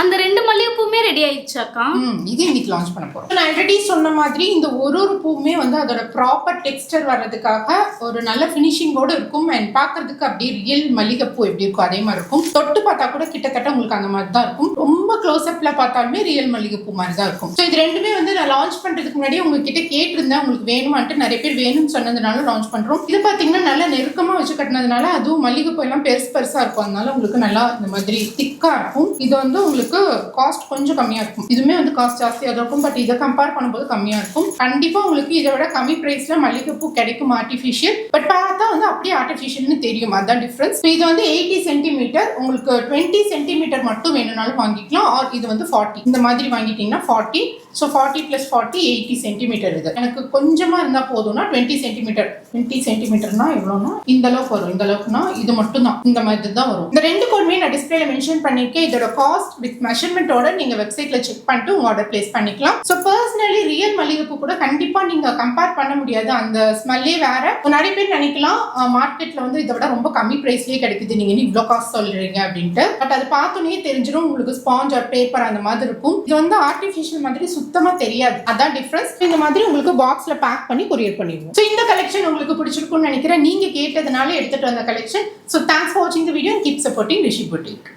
அந்த 2 மல்லிகைப்பூமே ரெடி ஆயிடுச்சாக்கா? இது இன்னைக்கு லான்ச் பண்ண போறோம். நான் ஆல்ரெடி சொன்ன மாதிரி இந்த ஒரு பூவுமே வந்து அதோட ப்ராப்பர் டெக்ஸ்டர் வர்றதுக்காக ஒரு நல்ல ஃபினிஷிங்கோட இருக்கும். அண்ட் பாக்குறதுக்கு அப்படியே ரியல் மல்லிகைப்பூ எப்படி இருக்கும் அதே மாதிரி இருக்கும். தொட்டு பார்த்தா கூட கிட்டத்தட்ட உங்களுக்கு அந்த மாதிரி தான் இருக்கும். ரொம்ப க்ளோஸ் அப்ல பார்த்தாலுமே ரியல் மல்லிகைப்பூ மாதிரி தான் இருக்கும். ஸோ இது ரெண்டுமே வந்து நான் லான்ச் பண்றதுக்கு முன்னாடி உங்ககிட்ட கேட்டிருந்தேன், உங்களுக்கு வேணுமான்ட்டு. நிறைய பேர் வேணும்னு சொன்னதுனால லான்ச் பண்றோம். இது பாத்தீங்கன்னா நல்லா நெருக்கமா வச்சு கட்டினதுனால அதுவும் மல்லிகைப்பூ எல்லாம் பெருசா இருக்கும். அதனால உங்களுக்கு நல்லா இந்த மாதிரி திக்கா இருக்கும். இது வந்து உங்களுக்கு காஸ்ட் கொஞ்சம் கம்மியா இருக்கும். இதுவுமே வந்து காஸ்ட் ஜாஸ்தியா இருக்கும். பட் இதை கம்பேர் பண்ணும்போது கம்மியா இருக்கும். கண்டிப்பா உங்களுக்கு இதை விட கம்மி பிரைஸ்ல மல்லிகைப்பூ கிடைக்கும் ஆர்டிஃபிஷியல். பட் பார்த்தா வந்து அப்படியே ஆர்டிஃபிஷியல்னு தெரியும். அதான் டிஃபரன்ஸ். இது வந்து 80 சென்டிமீட்டர், உங்களுக்கு 20 சென்டிமீட்டர் மட்டும் வேணும்னாலும் வாங்கிக்கலாம். ஆர் இது வந்து 40 இந்த மாதிரி வாங்கிட்டீங்கன்னா 40. So 40 + 40 80 centimetre. இது எனக்கு கொஞ்சமா இருந்தா போதும்னா 20 சென்டிமீட்டர். 20 சென்டிமீட்டர்னா எவ்வளோனா இந்த அளவுக்கு வரும். இந்த அளவுக்குனா இது மட்டும் தான், இந்த மாதிரி தான் வரும். இந்த 2 கோடுமே நான் டிஸ்பிளேல மென்ஷன் பண்ணிருக்கேன். இதோட காஸ்ட் வித் மெஷர்மெண்டோட நீங்க வெப்சைட்ல செக் பண்ணிட்டு உங்க ஆர்டர் பிளேஸ் பண்ணிக்கலாம். ஸோ பர்சனலி ரியல் மல்லிகைப்பூ கூட கண்டிப்பா நீங்க கம்பேர் பண்ண முடியாது. அந்த ஸ்மெல்லே வேற. நிறைய பேர் நினைக்கலாம் மார்க்கெட்ல வந்து இதை விட ரொம்ப கம்மி பிரைஸ்லயே கிடைக்குது, நீங்க இவ்வளோ காஸ்ட் சொல்றீங்க அப்படின்ட்டு. பட் அது பார்த்தோன்னே தெரிஞ்சிடும் உங்களுக்கு. ஸ்பாஞ்ச் ஆர் பேப்பர் அந்த மாதிரி இருக்கும். இது வந்து ஆர்டிஃபிஷியல் மாதிரி சுத்தமா தெரியாது. அதான் டிஃபரன்ஸ். இந்த மாதிரி உங்களுக்கு பாக்ஸ்ல பேக் பண்ணி கொரியர் பண்ணிடுவோம். ஸோ இந்த கலெக்ஷன் உங்களுக்கு பிடிச்சிருக்கும்னு நினைக்கிறேன். நீங்க கேட்டதுனால எடுத்துட்டு வந்த கலெக்ஷன். ஸோ தேங்க்ஸ் ஃபார் வாட்சிங் the video. Keep supporting Rishi boutique.